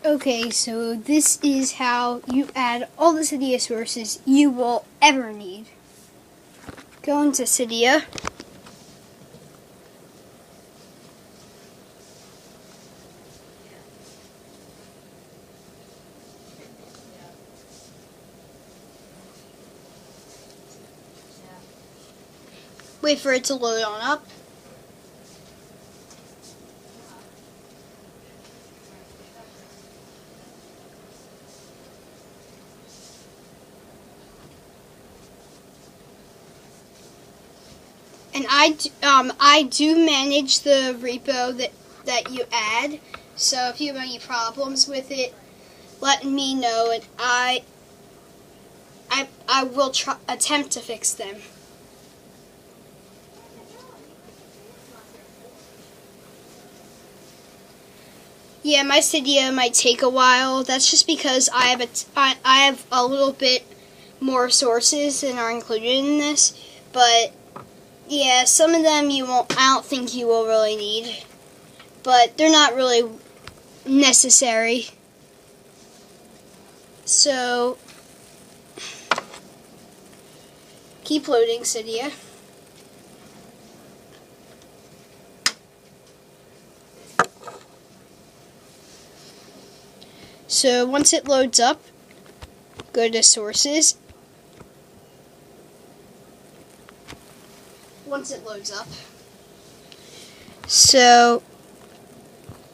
Okay, so this is how you add all the Cydia sources you will ever need. Go into Cydia. Wait for it to load on up. And I do manage the repo that you add. So if you have any problems with it, let me know, and I will attempt to fix them. Yeah, my Cydia might take a while. That's just because I have a little bit more sources than are included in this, but yeah, some of them I don't think you will really need, but they're not really necessary. So keep loading, Cydia. So once it loads up, go to sources. Once it loads up, so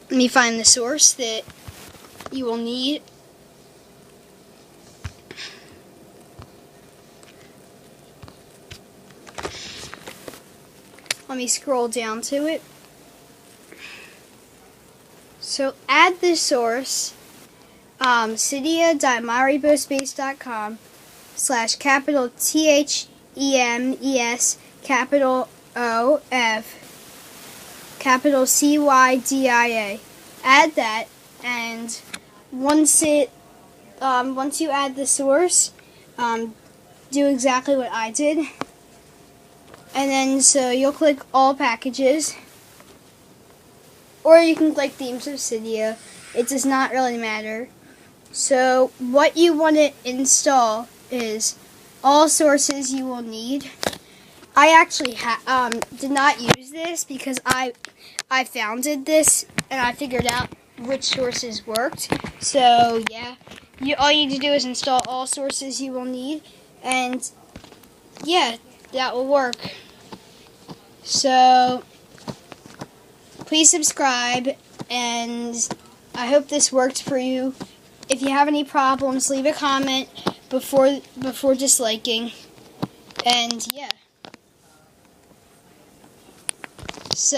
let me find the source that you will need. Let me scroll down to it. So add the source, cydia.myribospace.com/capital THEMES capital OF capital CYDIA. Add that, and once you add the source, do exactly what I did, and then so you'll click all packages, or you can click themes of Cydia. It does not really matter. So what you want to install is all sources you will need. I actually did not use this because I founded this and I figured out which sources worked. So yeah, all you need to do is install all sources you will need, and yeah, that will work. So please subscribe, and I hope this worked for you. If you have any problems, leave a comment before disliking. And yeah. So